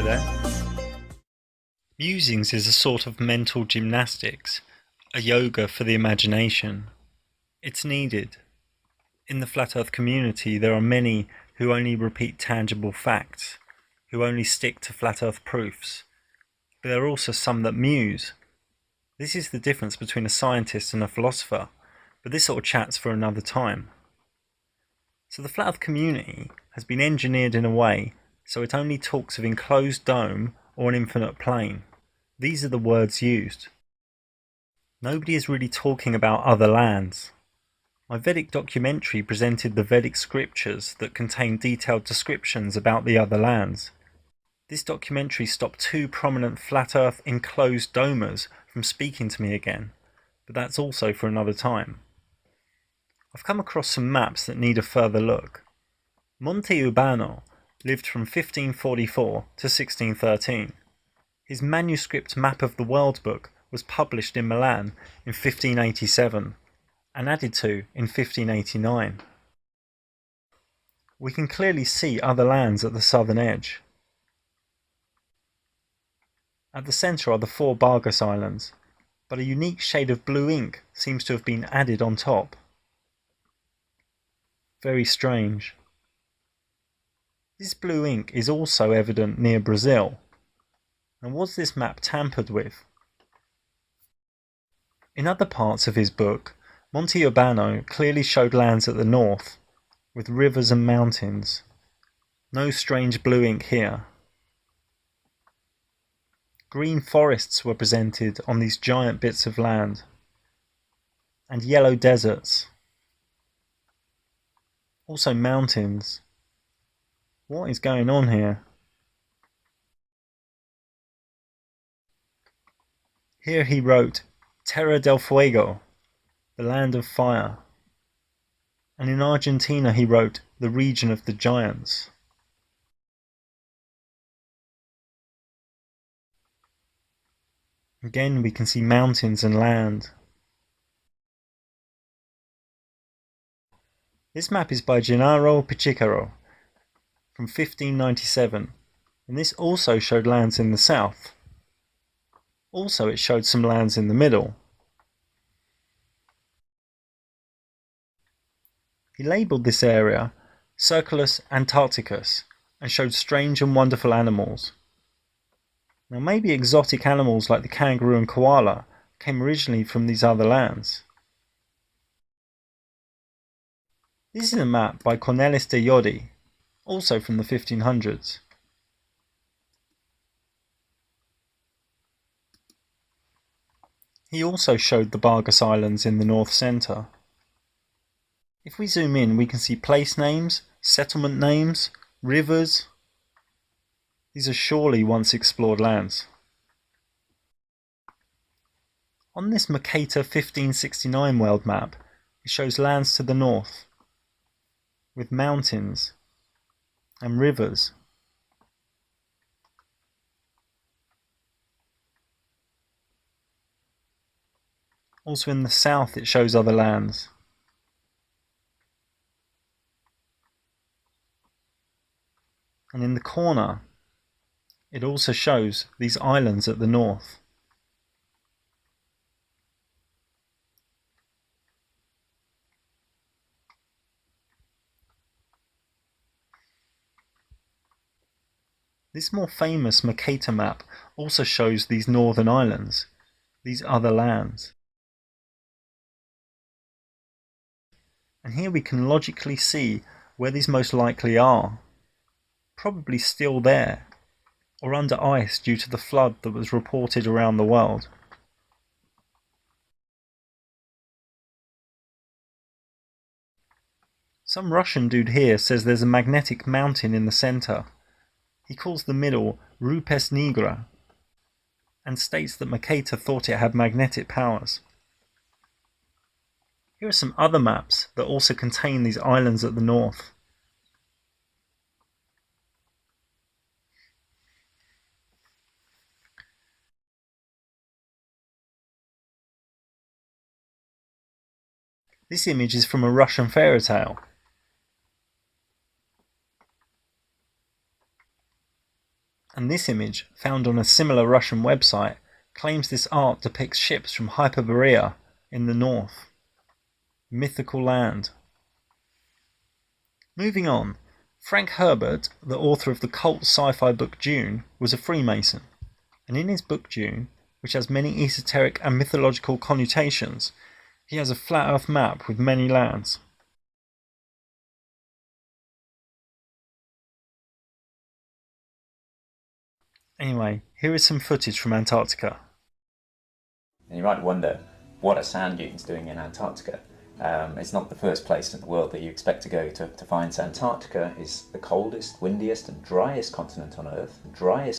there. Musings is a sort of mental gymnastics, a yoga for the imagination. It's needed. In the Flat Earth community, there are many who only repeat tangible facts, who only stick to Flat Earth proofs. But there are also some that muse. This is the difference between a scientist and a philosopher, but this sort of chat's for another time. So the Flat Earth community has been engineered in a way so it only talks of enclosed dome or an infinite plane. These are the words used. Nobody is really talking about other lands. My Vedic documentary presented the Vedic scriptures that contain detailed descriptions about the other lands. This documentary stopped two prominent Flat Earth enclosed domers from speaking to me again, but that's also for another time. I've come across some maps that need a further look. Monte Urbano lived from 1544 to 1613. His manuscript map of the world book was published in Milan in 1587 and added to in 1589. We can clearly see other lands at the southern edge. At the centre are the four Bargas Islands, but a unique shade of blue ink seems to have been added on top. Very strange. This blue ink is also evident near Brazil. And was this map tampered with? In other parts of his book, Monte Urbano clearly showed lands at the north, with rivers and mountains. No strange blue ink here. Green forests were presented on these giant bits of land, and yellow deserts. Also mountains. What is going on here? Here he wrote Terra del Fuego, the land of fire. And in Argentina he wrote the region of the giants. Again we can see mountains and land. This map is by Gennaro Pichicaro from 1597, and this also showed lands in the south. Also it showed some lands in the middle. He labelled this area Circulus Antarcticus and showed strange and wonderful animals. Now maybe exotic animals like the kangaroo and koala came originally from these other lands. This is a map by Cornelis de Jodi, also from the 1500s. He also showed the Bargas Islands in the north centre. If we zoom in, we can see place names, settlement names, rivers. These are surely once explored lands. On this Mercator 1569 world map, it shows lands to the north, with mountains and rivers. Also in the south it shows other lands. And in the corner it also shows these islands at the north. This more famous Mercator map also shows these northern islands, these other lands. And here we can logically see where these most likely are. Probably still there, or under ice due to the flood that was reported around the world. Some Russian dude here says there's a magnetic mountain in the centre. He calls the middle Rupes Nigra, and states that Mercator thought it had magnetic powers. Here are some other maps that also contain these islands at the north. This image is from a Russian fairy tale. And this image, found on a similar Russian website, claims this art depicts ships from Hyperborea in the north. Mythical land. Moving on, Frank Herbert, the author of the cult sci-fi book Dune, was a Freemason, and in his book Dune, which has many esoteric and mythological connotations, he has a flat earth map with many lands. Anyway, here is some footage from Antarctica. And you might wonder, what are sand dunes doing in Antarctica? It's not the first place in the world that you expect to go to find. Antarctica is the coldest, windiest and driest continent on Earth. Driest.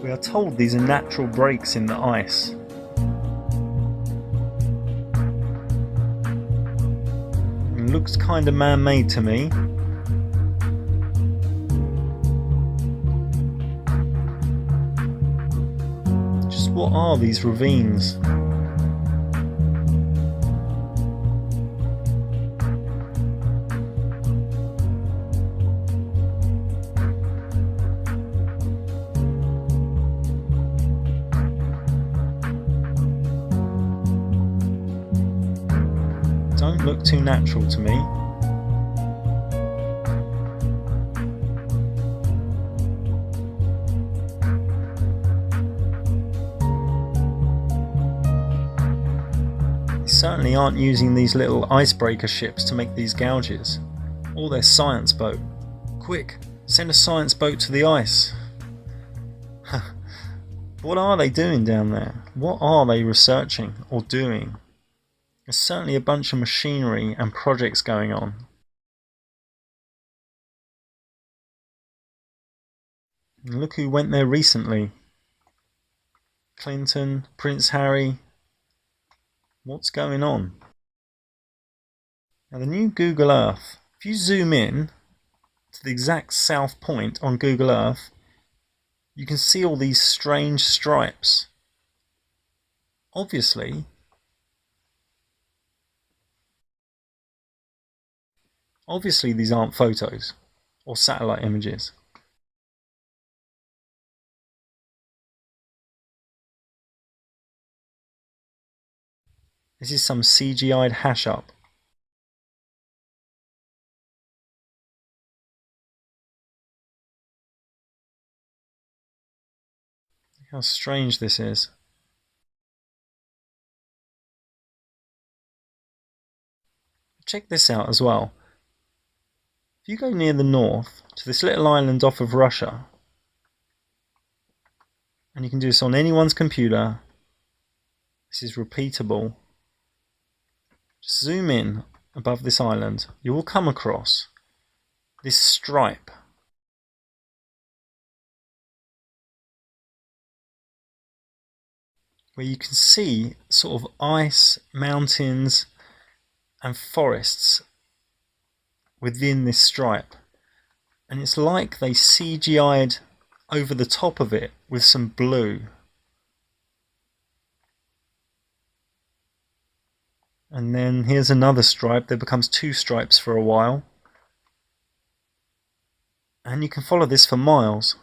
We are told these are natural breaks in the ice. It looks kinda man-made to me. Just what are these ravines? Don't look too natural to me. They certainly aren't using these little icebreaker ships to make these gouges, or their science boat. Quick, send a science boat to the ice. What are they doing down there? What are they researching or doing? There's certainly a bunch of machinery and projects going on. And look who went there recently. Clinton, Prince Harry. What's going on? Now the new Google Earth, if you zoom in to the exact south point on Google Earth, you can see all these strange stripes. Obviously these aren't photos or satellite images. This is some CGI'd hash up. Look how strange this is. Check this out as well. If you go near the north to this little island off of Russia, and you can do this on anyone's computer, this is repeatable. Just zoom in above this island, you will come across this stripe. Where you can see sort of ice, mountains and forests within this stripe, and it's like they CGI'd over the top of it with some blue. And then here's another stripe. There becomes two stripes for a while, and you can follow this for miles.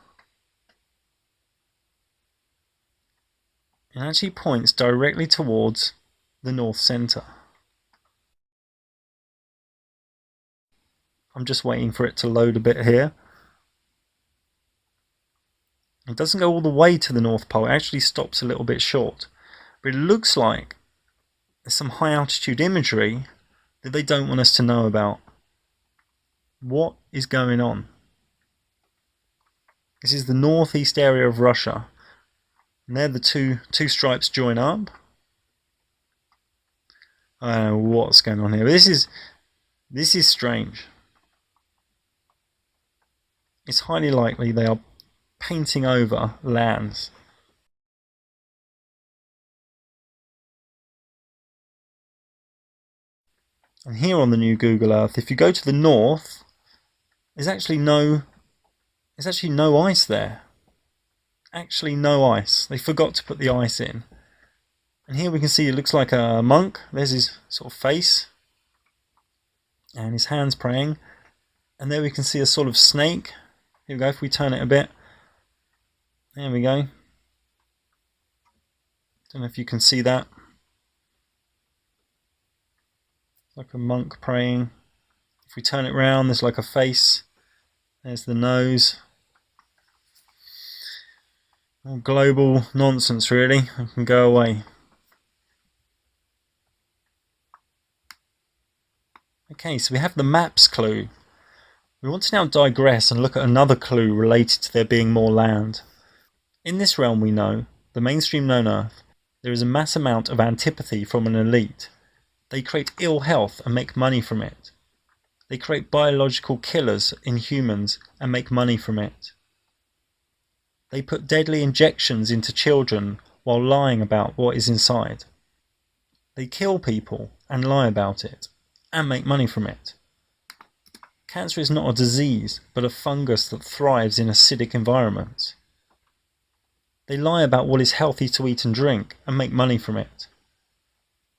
It actually points directly towards the north center. I'm just waiting for it to load a bit here. It doesn't go all the way to the North Pole, it actually stops a little bit short. But it looks like there's some high altitude imagery that they don't want us to know about. What is going on? This is the northeast area of Russia. And there the two stripes join up. I don't know what's going on here. But this is strange. It's highly likely they are painting over lands. And here on the new Google Earth, if you go to the north, there's actually no ice there. Actually no ice. They forgot to put the ice in. And here we can see it looks like a monk. There's his sort of face. and his hand's praying. And there we can see a sort of snake. Here we go, if we turn it a bit. There we go. Don't know if you can see that. Like a monk praying. If we turn it round, there's like a face. There's the nose. All global nonsense, really. It can go away. Okay, so we have the maps clue. We want to now digress and look at another clue related to there being more land. In this realm we know, the mainstream known Earth, there is a mass amount of antipathy from an elite. They create ill health and make money from it. They create biological killers in humans and make money from it. They put deadly injections into children while lying about what is inside. They kill people and lie about it and make money from it. Cancer is not a disease, but a fungus that thrives in acidic environments. They lie about what is healthy to eat and drink and make money from it.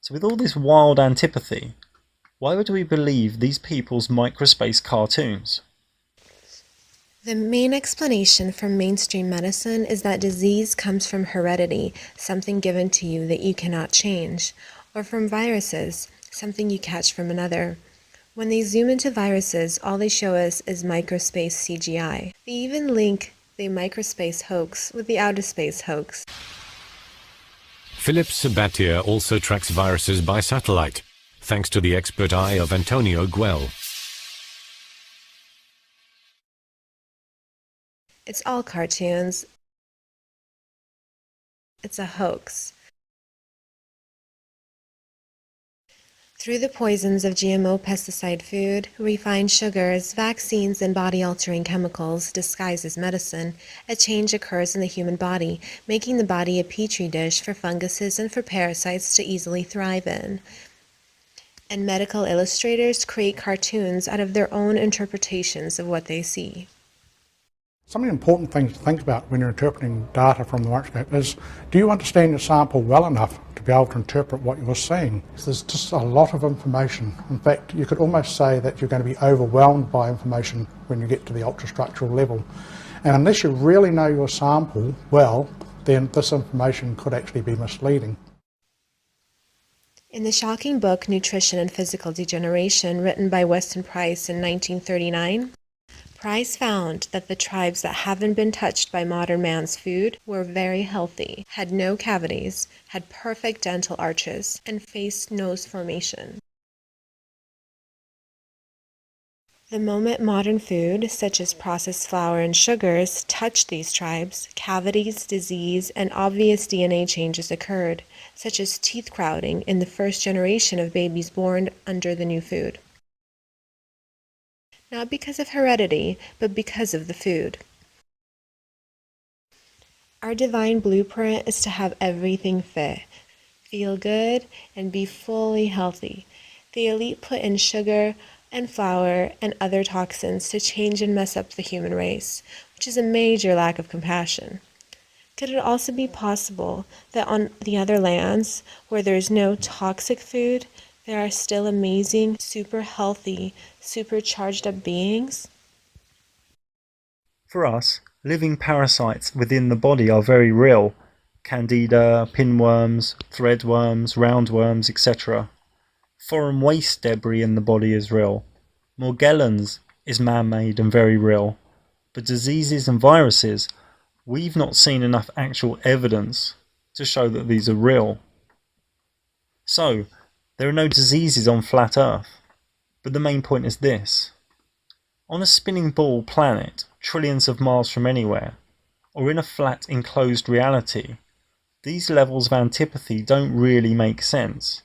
So with all this wild antipathy, why would we believe these people's microspace cartoons? The main explanation from mainstream medicine is that disease comes from heredity, something given to you that you cannot change, or from viruses, something you catch from another. When they zoom into viruses, all they show us is microspace CGI. They even link the microspace hoax with the outer space hoax. Philip Sabatier also tracks viruses by satellite, thanks to the expert eye of Antonio Guel. It's all cartoons. It's a hoax. Through the poisons of GMO pesticide food, refined sugars, vaccines, and body-altering chemicals disguised as medicine, a change occurs in the human body, making the body a petri dish for funguses and for parasites to easily thrive in. And medical illustrators create cartoons out of their own interpretations of what they see. Some of the important things to think about when you're interpreting data from the microscope is, do you understand your sample well enough to be able to interpret what you're seeing? So there's just a lot of information. In fact, you could almost say that you're going to be overwhelmed by information when you get to the ultrastructural level. And unless you really know your sample well, then this information could actually be misleading. In the shocking book Nutrition and Physical Degeneration, written by Weston Price in 1939, Price found that the tribes that haven't been touched by modern man's food were very healthy, had no cavities, had perfect dental arches, and faced nose formation. The moment modern food, such as processed flour and sugars, touched these tribes, cavities, disease, and obvious DNA changes occurred, such as teeth crowding in the first generation of babies born under the new food. Not because of heredity, but because of the food. Our divine blueprint is to have everything fit, feel good, and be fully healthy. The elite put in sugar and flour and other toxins to change and mess up the human race, which is a major lack of compassion. Could it also be possible that on the other lands, where there is no toxic food, there are still amazing, super healthy, super charged up beings? For us, living parasites within the body are very real. Candida, pinworms, threadworms, roundworms, etc. Foreign waste debris in the body is real. Morgellons is man-made and very real. But diseases and viruses, we've not seen enough actual evidence to show that these are real. So, there are no diseases on flat Earth. But the main point is this. On a spinning ball planet, trillions of miles from anywhere, or in a flat enclosed reality, these levels of antipathy don't really make sense.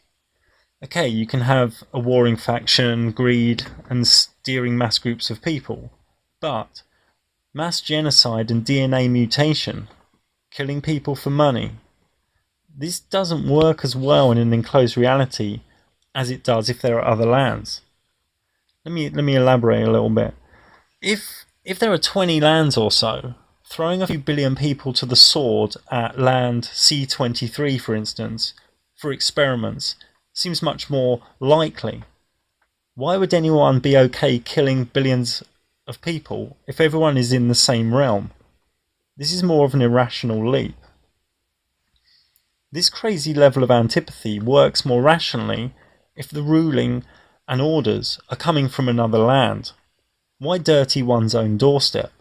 Okay, you can have a warring faction, greed, and steering mass groups of people, but mass genocide and DNA mutation, killing people for money, this doesn't work as well in an enclosed reality as it does if there are other lands. Let me elaborate a little bit. If there are 20 lands or so, throwing a few billion people to the sword at land C23, for instance, for experiments, seems much more likely. Why would anyone be okay killing billions of people if everyone is in the same realm? This is more of an irrational leap. This crazy level of antipathy works more rationally if the ruling and orders are coming from another land. Why dirty one's own doorstep?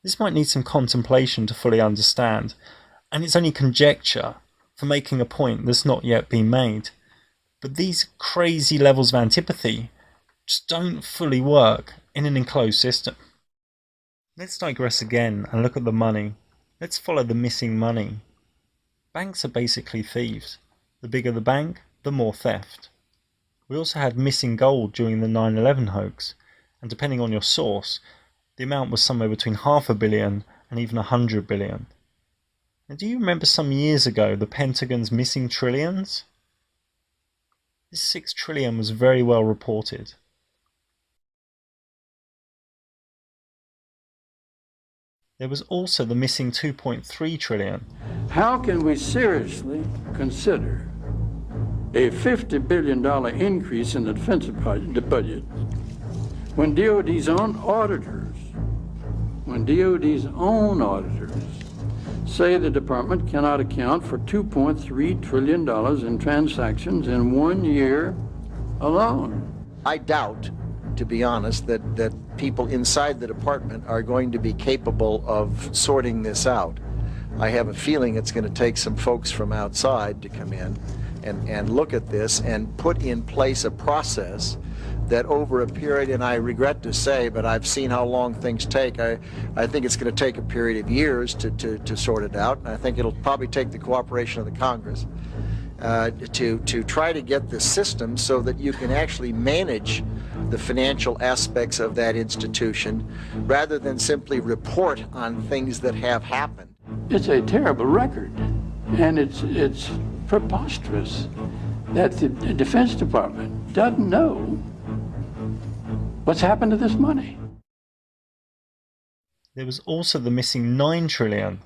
This might need some contemplation to fully understand, and it's only conjecture for making a point that's not yet been made. But these crazy levels of antipathy just don't fully work in an enclosed system. Let's digress again and look at the money. Let's follow the missing money. Banks are basically thieves. The bigger the bank, the more theft. We also had missing gold during the 9/11 hoax, and depending on your source, the amount was somewhere between $500 million and even $100 billion. Now, do you remember some years ago the Pentagon's missing trillions? This 6 trillion was very well reported. There was also the missing 2.3 trillion. How can we seriously consider a $50 billion increase in the defense budget when DOD's own auditors say the department cannot account for $2.3 trillion in transactions in 1 year alone? I doubt, to be honest, that people inside the department are going to be capable of sorting this out. I have a feeling it's going to take some folks from outside to come in and look at this and put in place a process that over a period, and I regret to say, but I've seen how long things take. I think it's going to take a period of years to sort it out. And I think it'll probably take the cooperation of the Congress to try to get the system so that you can actually manage the financial aspects of that institution rather than simply report on things that have happened. It's a terrible record, and it's preposterous that the Defense Department doesn't know what's happened to this money. There was also the missing 9 trillion.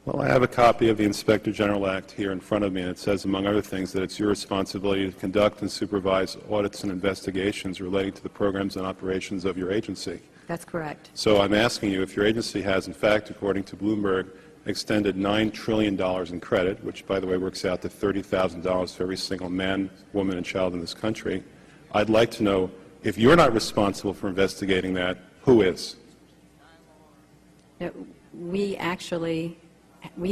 Well, I have a copy of the Inspector General Act here in front of me, and it says, among other things, that it's your responsibility to conduct and supervise audits and investigations relating to the programs and operations of your agency. That's correct. So I'm asking you if your agency has, in fact, according to Bloomberg, extended $9 trillion in credit, which, by the way, works out to $30,000 for every single man, woman, and child in this country. I'd like to know, if you're not responsible for investigating that, who is? We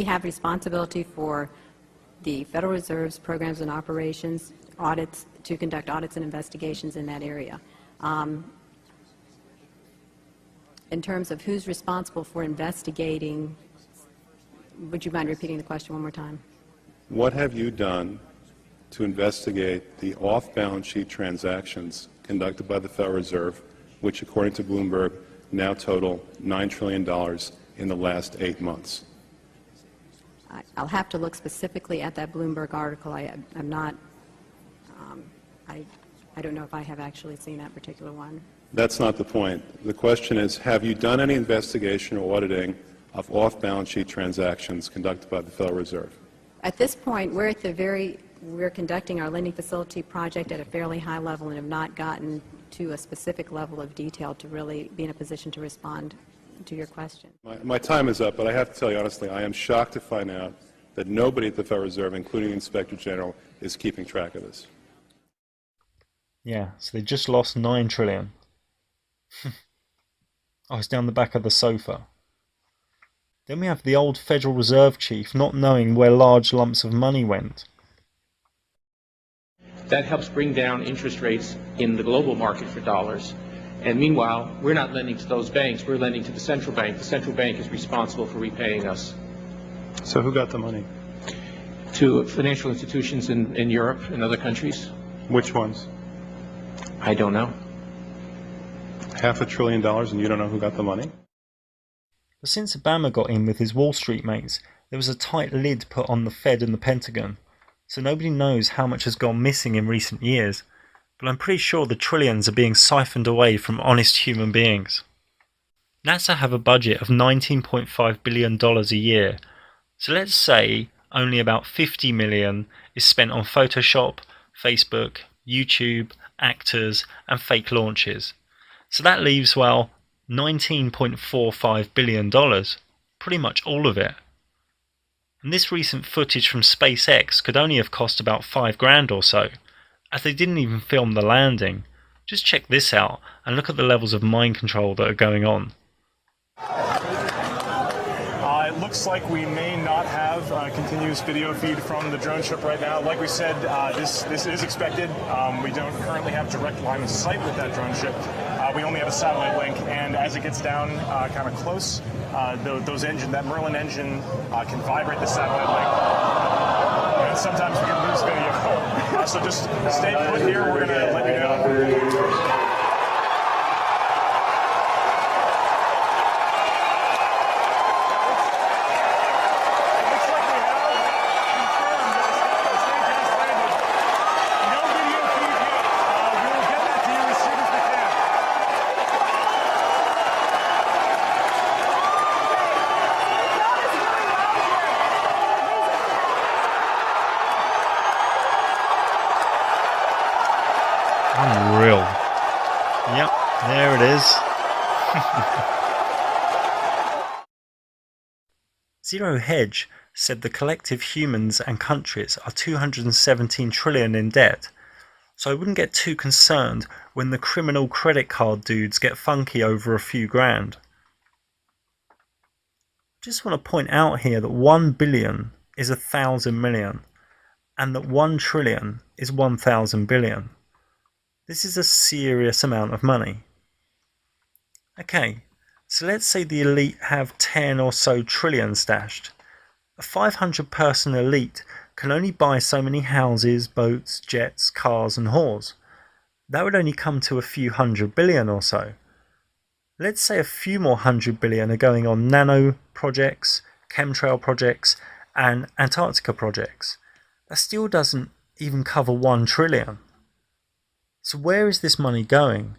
have responsibility for the Federal Reserve's programs and operations, audits, to conduct audits and investigations in that area. In terms of who's responsible for investigating, would you mind repeating the question one more time? What have you done to investigate the off-balance sheet transactions conducted by the Federal Reserve, which, according to Bloomberg, now total $9 trillion in the last 8 months? I'll have to look specifically at that Bloomberg article. I don't know if I have actually seen that particular one. That's not the point. The question is, have you done any investigation or auditing of off-balance sheet transactions conducted by the Federal Reserve? At this point, we're conducting our lending facility project at a fairly high level and have not gotten to a specific level of detail to really be in a position to respond to your question. My time is up, but I have to tell you honestly, I am shocked to find out that nobody at the Federal Reserve, including the Inspector General, is keeping track of this. Yeah, so they just lost 9 trillion. Oh, it's down the back of the sofa. Then we have the old Federal Reserve chief not knowing where large lumps of money went. That helps bring down interest rates in the global market for dollars. And meanwhile, we're not lending to those banks, we're lending to the central bank. The central bank is responsible for repaying us. So who got the money? To financial institutions in Europe and other countries. Which ones? I don't know. $500 billion and you don't know who got the money? But since Obama got in with his Wall Street mates, there was a tight lid put on the Fed and the Pentagon, so nobody knows how much has gone missing in recent years, but I'm pretty sure the trillions are being siphoned away from honest human beings. NASA have a budget of $19.5 billion a year, so let's say only about $50 million is spent on Photoshop, Facebook, YouTube, actors, and fake launches. So that leaves, well, $19.45 billion, pretty much all of it. And this recent footage from SpaceX could only have cost about $5,000 or so, as they didn't even film the landing. Just check this out and look at the levels of mind control that are going on. It looks like we may not have a continuous video feed from the drone ship right now. Like we said, this is expected. We don't currently have direct line of sight with that drone ship. We only have a satellite link, and as it gets down kind of close, that Merlin engine can vibrate the satellite link. And sometimes we can lose video. So just stay put here. We're going to let you know. Unreal. Yep, there it is. Zero Hedge said the collective humans and countries are 217 trillion in debt, so I wouldn't get too concerned when the criminal credit card dudes get funky over a few grand. Just want to point out here that 1 billion is 1,000 million, and that 1 trillion is 1,000 billion. This is a serious amount of money. Okay, so let's say the elite have 10 or so trillion stashed. A 500-person elite can only buy so many houses, boats, jets, cars and whores. That would only come to a few 100 billion or so. Let's say a few more 100 billion are going on nano projects, chemtrail projects and Antarctica projects. That still doesn't even cover 1 trillion. So where is this money going?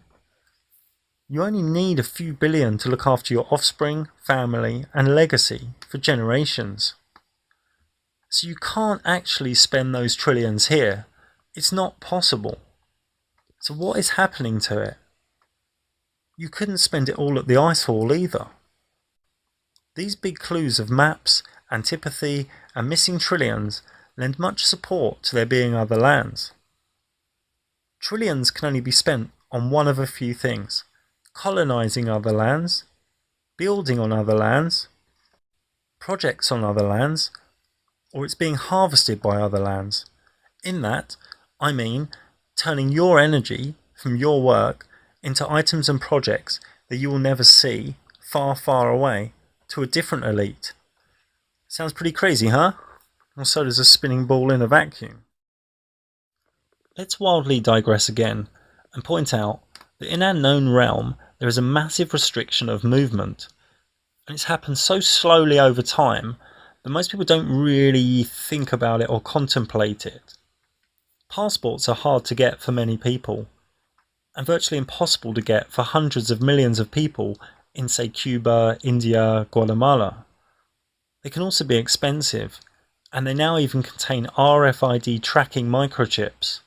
You only need a few billion to look after your offspring, family and legacy for generations. So you can't actually spend those trillions here. It's not possible. So what is happening to it? You couldn't spend it all at the ice hall either. These big clues of maps, antipathy and missing trillions lend much support to there being other lands. Trillions can only be spent on one of a few things: colonizing other lands, building on other lands, projects on other lands, or it's being harvested by other lands. In that, I mean turning your energy from your work into items and projects that you will never see far, far away to a different elite. Sounds pretty crazy, huh? Well, so does a spinning ball in a vacuum. Let's wildly digress again and point out that in our known realm there is a massive restriction of movement, and it's happened so slowly over time that most people don't really think about it or contemplate it. Passports are hard to get for many people, and virtually impossible to get for hundreds of millions of people in, say, Cuba, India, Guatemala. They can also be expensive, and they now even contain RFID tracking microchips.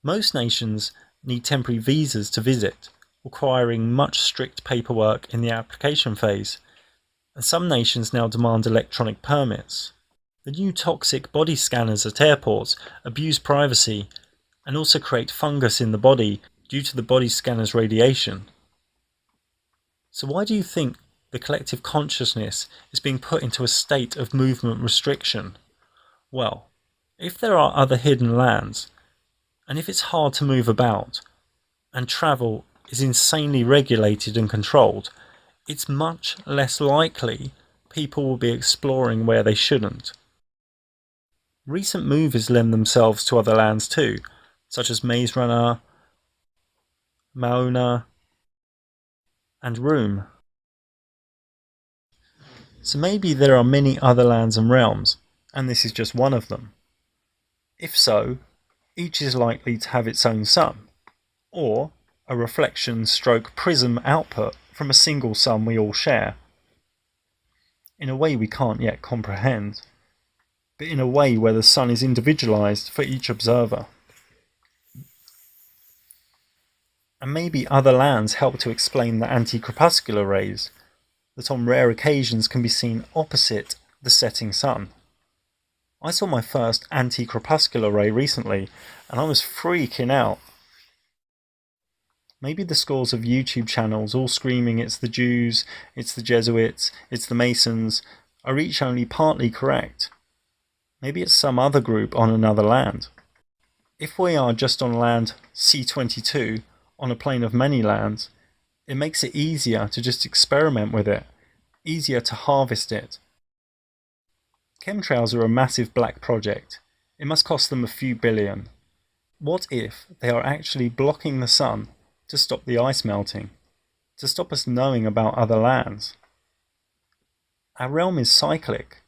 Most nations need temporary visas to visit, requiring much strict paperwork in the application phase, and some nations now demand electronic permits. The new toxic body scanners at airports abuse privacy and also create fungus in the body due to the body scanner's radiation. So why do you think the collective consciousness is being put into a state of movement restriction? Well, if there are other hidden lands, and if it's hard to move about, and travel is insanely regulated and controlled, it's much less likely people will be exploring where they shouldn't. Recent movies lend themselves to other lands too, such as Maze Runner, Moana, and Room. So maybe there are many other lands and realms, and this is just one of them. If so, each is likely to have its own sun, or a reflection stroke prism output from a single sun we all share, in a way we can't yet comprehend. but in a way where the sun is individualized for each observer. And maybe other lands help to explain the anti-crepuscular rays that on rare occasions can be seen opposite the setting sun. I saw my first anti-crepuscular ray recently and I was freaking out. Maybe the scores of YouTube channels all screaming it's the Jews, it's the Jesuits, it's the Masons are each only partly correct. Maybe it's some other group on another land. If we are just on land C22, on a plane of many lands, it makes it easier to just experiment with it, easier to harvest it. Chemtrails are a massive black project. It must cost them a few billion. What if they are actually blocking the sun to stop the ice melting, to stop us knowing about other lands? Our realm is cyclic,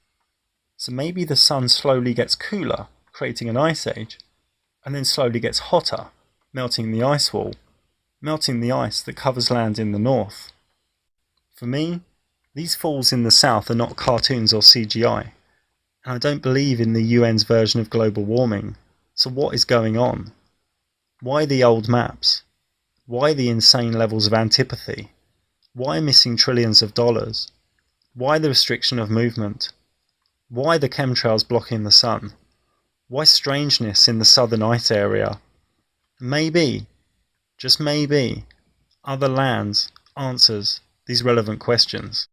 so maybe the sun slowly gets cooler, creating an ice age, and then slowly gets hotter, melting the ice wall, melting the ice that covers land in the north. For me, these falls in the south are not cartoons or CGI, and I don't believe in the UN's version of global warming. So what is going on? Why the old maps? Why the insane levels of antipathy? Why missing trillions of dollars? Why the restriction of movement? Why the chemtrails blocking the sun? Why strangeness in the southern ice area? Maybe, just maybe, other lands answers these relevant questions.